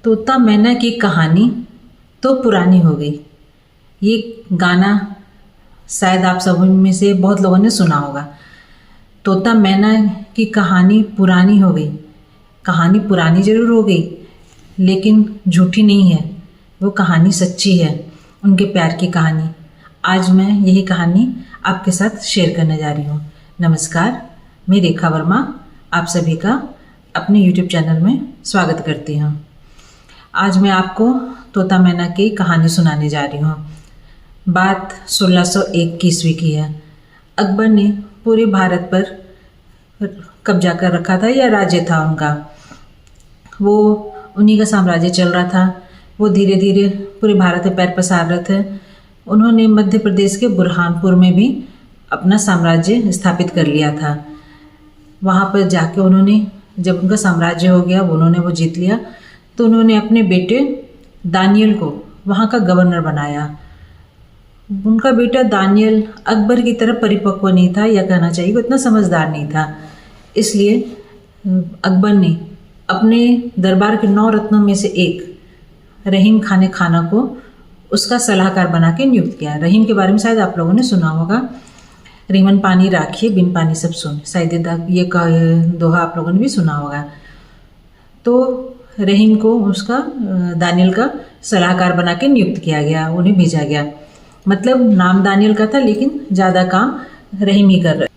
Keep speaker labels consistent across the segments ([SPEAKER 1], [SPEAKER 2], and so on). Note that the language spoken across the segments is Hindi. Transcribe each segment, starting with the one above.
[SPEAKER 1] तोता मैना की कहानी तो पुरानी हो गई। ये गाना शायद आप सब में से बहुत लोगों ने सुना होगा। तोता मैना की कहानी पुरानी हो गई। कहानी पुरानी ज़रूर हो गई, लेकिन झूठी नहीं है। वो कहानी सच्ची है, उनके प्यार की कहानी। आज मैं यही कहानी आपके साथ शेयर करने जा रही हूँ। नमस्कार, मैं रेखा वर्मा आप सभी का अपने YouTube चैनल में स्वागत करती हूँ। आज मैं आपको तोता मैना की कहानी सुनाने जा रही हूँ। बात 1601 की ईस्वी की है। अकबर ने पूरे भारत पर कब्जा कर रखा था, या राज्य था उनका। वो उन्हीं का साम्राज्य चल रहा था। वो धीरे धीरे पूरे भारत में पैर पसार रहे थे। उन्होंने मध्य प्रदेश के बुरहानपुर में भी अपना साम्राज्य स्थापित कर लिया था। वहाँ पर जाके उन्होंने, जब उनका साम्राज्य हो गया, उन्होंने वो जीत लिया, तो उन्होंने अपने बेटे दानियल को वहाँ का गवर्नर बनाया। उनका बेटा दानियल अकबर की तरह परिपक्व नहीं था, या कहना चाहिए वो इतना समझदार नहीं था। इसलिए अकबर ने अपने दरबार के 9 रत्नों में से एक रहीम खान खाना को उसका सलाहकार बना के नियुक्त किया। रहीम के बारे में शायद आप लोगों ने सुना होगा। रीमन पानी राखिए, बिन पानी सब सुन, शायद ये दोहा आप लोगों ने भी सुना होगा। तो रहीम को उसका दानियल का सलाहकार बना के नियुक्त किया गया, उन्हें भेजा गया। मतलब नाम दानियल का था, लेकिन ज़्यादा काम रहीम ही कर रहे।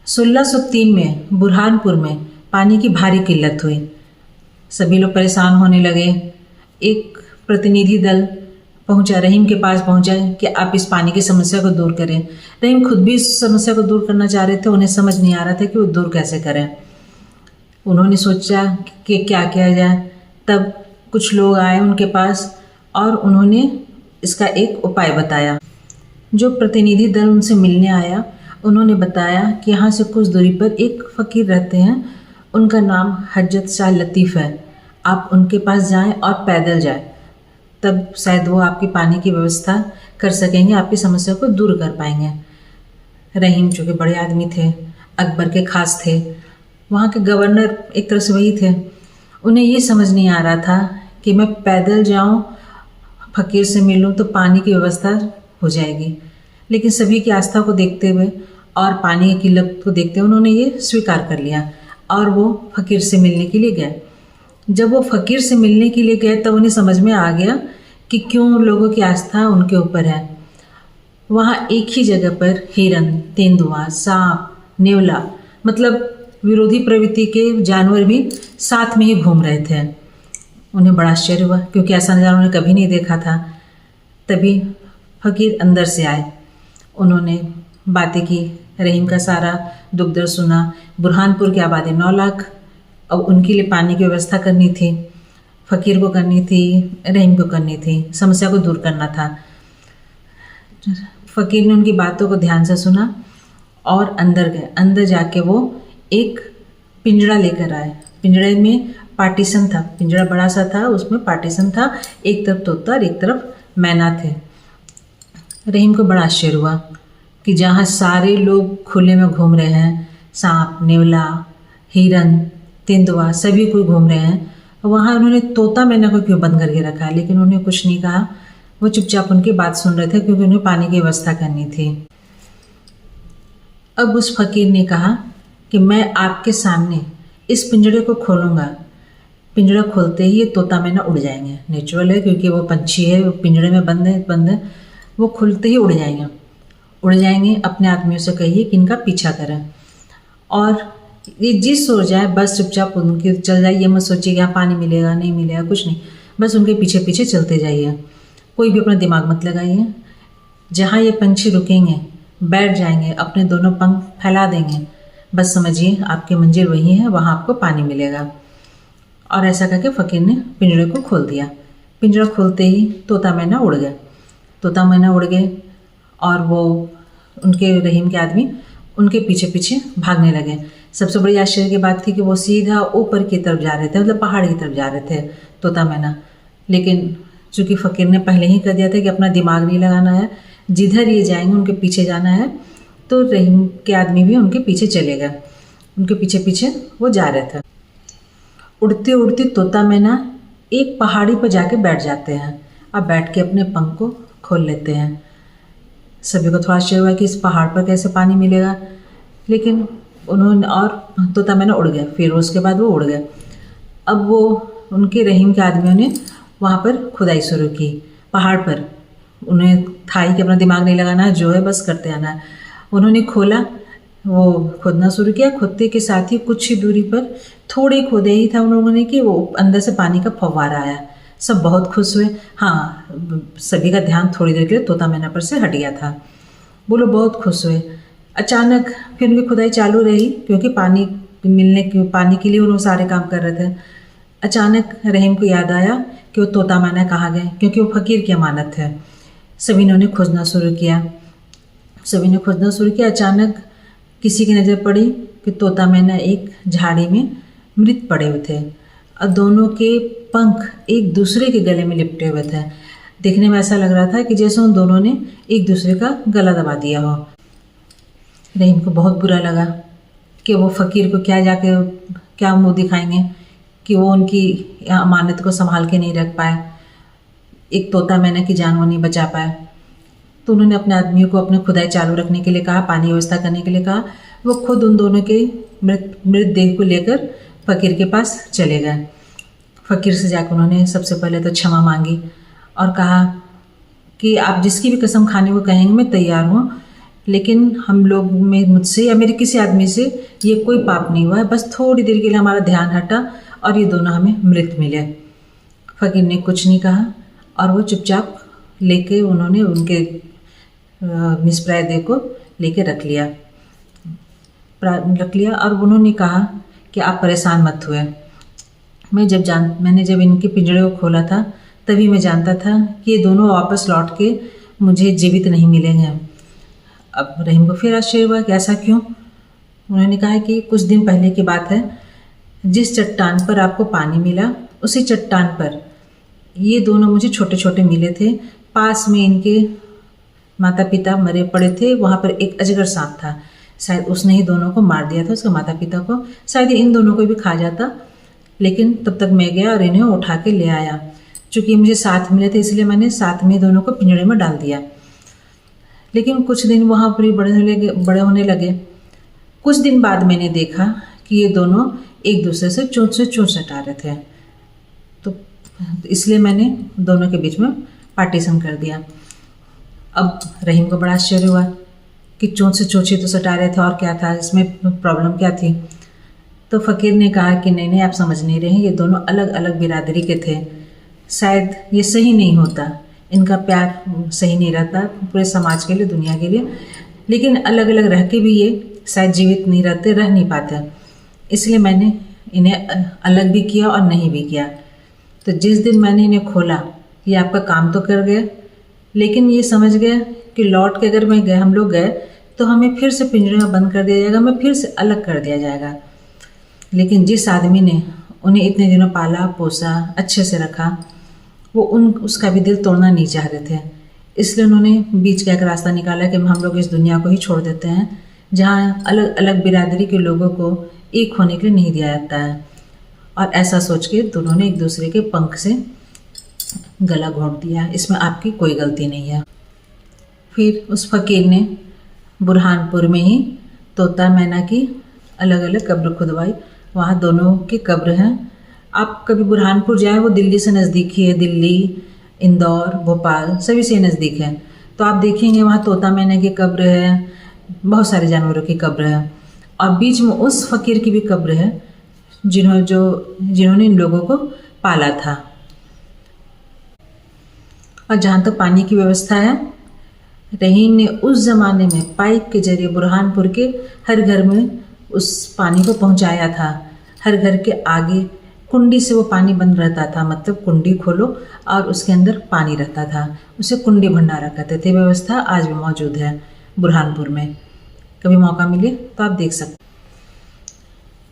[SPEAKER 1] 1603 में बुरहानपुर में पानी की भारी किल्लत हुई। सभी लोग परेशान होने लगे। एक प्रतिनिधि दल पहुंचा, रहीम के पास पहुंचा कि आप इस पानी की समस्या को दूर करें। रहीम खुद भी इस समस्या को दूर करना चाह रहे थे। उन्हें समझ नहीं आ रहा था कि वो दूर कैसे करें। उन्होंने सोचा कि क्या किया जाए। तब कुछ लोग आए उनके पास और उन्होंने इसका एक उपाय बताया। जो प्रतिनिधि दल उनसे मिलने आया, उन्होंने बताया कि यहाँ से कुछ दूरी पर एक फ़कीर रहते हैं, उनका नाम हजरत शाह लतीफ़ है। आप उनके पास जाएं और पैदल जाएं, तब शायद वो आपकी पानी की व्यवस्था कर सकेंगे, आपकी समस्या को दूर कर पाएंगे। रहीम जो कि बड़े आदमी थे, अकबर के खास थे, वहाँ के गवर्नर एक तरह से वही थे। उन्हें ये समझ नहीं आ रहा था कि मैं पैदल जाऊँ, फ़कीर से मिलूँ तो पानी की व्यवस्था हो जाएगी। लेकिन सभी की आस्था को देखते हुए और पानी की किल्लत को देखते हुए उन्होंने ये स्वीकार कर लिया और वो फ़कीर से मिलने के लिए गए। जब वो फ़कीर से मिलने के लिए गए, तब उन्हें समझ में आ गया कि क्यों लोगों की आस्था उनके ऊपर है। वहाँ एक ही जगह पर हिरन, तेंदुआ, सांप, नेवला, मतलब विरोधी प्रवृत्ति के जानवर भी साथ में ही घूम रहे थे। उन्हें बड़ा आश्चर्य हुआ, क्योंकि ऐसा नज़ारा उन्होंने कभी नहीं देखा था। तभी फ़कीर अंदर से आए। उन्होंने बातें की, रहीम का सारा दुख दर्द सुना। बुरहानपुर की आबादी 9 लाख, अब उनके लिए पानी की व्यवस्था करनी थी, फ़कीर को करनी थी, रहीम को करनी थी, समस्या को दूर करना था। फ़कीर ने उनकी बातों को ध्यान से सुना और अंदर गए। अंदर जाके वो एक पिंजरा लेकर आए। पिंजरे में पार्टीशन था, पिंजरा बड़ा सा था, उसमें पार्टीशन था। एक तरफ तोता और एक तरफ मैना थे। रहीम को बड़ा आश्चर्य हुआ कि जहाँ सारे लोग खुले में घूम रहे हैं, सांप, नेवला, हिरन, तेंदुआ सभी कोई घूम रहे हैं, वहाँ उन्होंने तोता मैना को क्यों बंद करके रखा है। लेकिन उन्हें कुछ नहीं कहा। वो चुपचाप उनकी बात सुन रहे थे, क्योंकि उन्हें पानी की व्यवस्था करनी थी। अब उस फ़कीर ने कहा कि मैं आपके सामने इस पिंजरे को खोलूँगा। पिंजरा खोलते ही ये तोता मैना उड़ जाएंगे। नेचुरल है, क्योंकि वो पंछी है, वो पिंजरे में बंद है। वो खुलते ही उड़ जाएंगे। अपने आदमियों से कहिए कि इनका पीछा करें, और ये जिस सो जाए बस चुपचाप उनके चल जाइए। ये मत सोचिए कि यहाँ पानी मिलेगा, नहीं मिलेगा, कुछ नहीं। बस उनके पीछे पीछे चलते जाइए। कोई भी अपना दिमाग मत लगाइए। जहाँ ये पंछी रुकेंगे, बैठ जाएंगे, अपने दोनों पंख फैला देंगे, बस समझिए आपकी मंजिल वही है, वहाँ आपको पानी मिलेगा। और ऐसा करके फ़कीर ने पिंजरे को खोल दिया। पिंजरा खोलते ही तोता मैना उड़ गए और वो उनके रहीम के आदमी उनके पीछे पीछे भागने लगे। सबसे बड़ी आश्चर्य की बात थी कि वो सीधा ऊपर की तरफ जा रहे थे, मतलब पहाड़ की तरफ जा रहे थे तोता मैना। लेकिन चूँकि फ़कीर ने पहले ही कर दिया था कि अपना दिमाग नहीं लगाना है, जिधर ये जाएंगे उनके पीछे जाना है, तो रहीम के आदमी भी उनके पीछे चले गए। उनके पीछे पीछे वो जा रहे थे। उड़ते उड़ते तोता मैना एक पहाड़ी पर जाके बैठ जाते हैं और बैठ के अपने पंख को खोल लेते हैं। सभी को थोड़ा आश्चर्य हुआ कि इस पहाड़ पर कैसे पानी मिलेगा, लेकिन उन्होंने और तोता मैना उड़ गया। फिर उसके बाद वो उड़ गए। अब वो उनके रहीम के आदमियों ने वहाँ पर खुदाई शुरू की पहाड़ पर। उन्हें था ही कि अपना दिमाग नहीं लगाना, जो है बस करते आना है। उन्होंने खोला, वो खोदना शुरू किया। खोदते के साथ ही कुछ ही दूरी पर थोड़े खोदे ही था उन लोगों ने कि वो अंदर से पानी का फव्वारा आया। सब बहुत खुश हुए। हाँ, सभी का ध्यान थोड़ी देर के लिए तोता मैना पर से हट गया था। वो लोग बहुत खुश हुए। अचानक फिर उनकी खुदाई चालू रही, क्योंकि पानी के लिए वो सारे काम कर रहे थे। अचानक रहीम को याद आया कि वो तोता मैना कहाँ गए, क्योंकि वो फ़कीर की अमानत है। सभी ने उन्हें खोजना शुरू किया। अचानक किसी की नज़र पड़ी कि तोता मैना एक झाड़ी में मृत पड़े हुए थे और दोनों के पंख एक दूसरे के गले में लिपटे हुए थे। देखने में ऐसा लग रहा था कि जैसे उन दोनों ने एक दूसरे का गला दबा दिया हो। रहीम को बहुत बुरा लगा कि वो फ़कीर को क्या मुंह दिखाएंगे कि वो उनकी अमानत को संभाल के नहीं रख पाए, एक तोता मैना की जान वो नहीं बचा पाए। तो उन्होंने अपने आदमियों को अपने खुदाई चालू रखने के लिए कहा, पानी व्यवस्था करने के लिए कहा। वो खुद उन दोनों के मृत देह को लेकर फ़कीर के पास चले गए। फ़कीर से जाकर उन्होंने सबसे पहले तो क्षमा मांगी और कहा कि आप जिसकी भी कसम खाने को कहेंगे मैं तैयार हूँ, लेकिन हम लोग में मुझसे या मेरे किसी आदमी से ये कोई पाप नहीं हुआ है। बस थोड़ी देर के लिए हमारा ध्यान हटा और ये दोनों हमें मृत मिले। फ़कीर ने कुछ नहीं कहा और वो चुपचाप लेके उन्होंने उनके निष्प्राय देह को लेके रख लिया और उन्होंने कहा कि आप परेशान मत हुए। मैंने जब इनके पिंजरे को खोला था तभी मैं जानता था कि ये दोनों वापस लौट के मुझे जीवित नहीं मिलेंगे। अब रहीम को फिर आश्चर्य हुआ कि ऐसा क्यों। उन्होंने कहा कि कुछ दिन पहले की बात है, जिस चट्टान पर आपको पानी मिला उसी चट्टान पर ये दोनों मुझे छोटे छोटे मिले थे। पास में इनके माता पिता मरे पड़े थे। वहाँ पर एक अजगर सांप था, शायद उसने ही दोनों को मार दिया था, उसके माता पिता को। शायद इन दोनों को भी खा जाता, लेकिन तब तक मैं गया और इन्हें उठा के ले आया। चूँकि मुझे साथ मिले थे इसलिए मैंने साथ में दोनों को पिंजरे में डाल दिया। लेकिन कुछ दिन वहाँ पर ही बड़े होने लगे। कुछ दिन बाद मैंने देखा कि ये दोनों एक दूसरे से चोंच सटा रहे थे, तो इसलिए मैंने दोनों के बीच में पार्टीशन कर दिया। अब रहीम को बड़ा आश्चर्य हुआ कि चोंच से चोंच ही तो सटा रहे थे और क्या था, इसमें प्रॉब्लम क्या थी। तो फ़कीर ने कहा कि नहीं आप समझ नहीं रहे हैं, ये दोनों अलग अलग बिरादरी के थे। शायद ये सही नहीं होता, इनका प्यार सही नहीं रहता पूरे समाज के लिए, दुनिया के लिए, लेकिन अलग अलग रह के भी ये शायद जीवित नहीं रहते, रह नहीं पाते। इसलिए मैंने इन्हें अलग भी किया और नहीं भी किया। तो जिस दिन मैंने इन्हें खोला, ये आपका काम तो कर गए, लेकिन ये समझ गए कि लौट के अगर हम लोग गए तो हमें फिर से पिंजरे में बंद कर दिया जाएगा, हमें फिर से अलग कर दिया जाएगा। लेकिन जिस आदमी ने उन्हें इतने दिनों पाला पोसा, अच्छे से रखा, वो उसका भी दिल तोड़ना नहीं चाह रहे थे। इसलिए उन्होंने बीच का एक रास्ता निकाला कि हम लोग इस दुनिया को ही छोड़ देते हैं, जहाँ अलग अलग बिरादरी के लोगों को एक होने के लिए नहीं दिया जाता है। और ऐसा सोच के दोनों ने एक दूसरे के पंख से गला घोंट दिया। इसमें आपकी कोई गलती नहीं है। फिर उस फ़कीर ने बुरहानपुर में ही तोता मैना की अलग अलग कब्र खुदवाई। वहाँ दोनों की कब्र हैं। आप कभी बुरहानपुर जाए, वो दिल्ली से नज़दीक ही है। दिल्ली, इंदौर, भोपाल सभी से नज़दीक है। तो आप देखेंगे वहाँ तोता मैना की कब्र है, बहुत सारे जानवरों की कब्र है, और बीच में उस फ़कीर की भी कब्र है जिन्होंने इन लोगों को पाला था। और जहाँ तक पानी की व्यवस्था है, रहीम ने उस ज़माने में पाइप के जरिए बुरहानपुर के हर घर में उस पानी को पहुँचाया था। हर घर के आगे कुंडी से वो पानी बंद रहता था, मतलब कुंडी खोलो और उसके अंदर पानी रहता था, उसे कुंडी भंडारा कहते थे। व्यवस्था आज भी मौजूद है बुरहानपुर में। कभी मौका मिले तो आप देख सकते।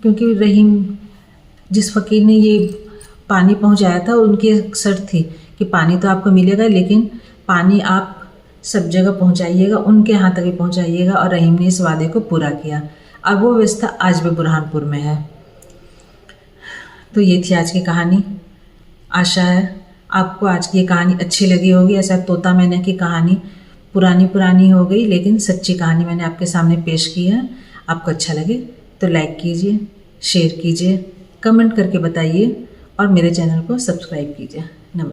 [SPEAKER 1] क्योंकि रहीम, जिस फ़कीर ने ये पानी पहुंचाया था, उनकी एक शर्त थी कि पानी तो आपको मिलेगा, लेकिन पानी आप सब जगह पहुंचाइएगा, उनके यहाँ तक ही पहुंचाइएगा। और रहीम ने इस वादे को पूरा किया। और वो व्यवस्था आज भी बुरहानपुर में है। तो ये थी आज की कहानी। आशा है आपको आज की ये कहानी अच्छी लगी होगी। ऐसा तोता मैना की कहानी पुरानी हो गई, लेकिन सच्ची कहानी मैंने आपके सामने पेश की है। आपको अच्छा लगे तो लाइक कीजिए, शेयर कीजिए, कमेंट करके बताइए और मेरे चैनल को सब्सक्राइब कीजिए।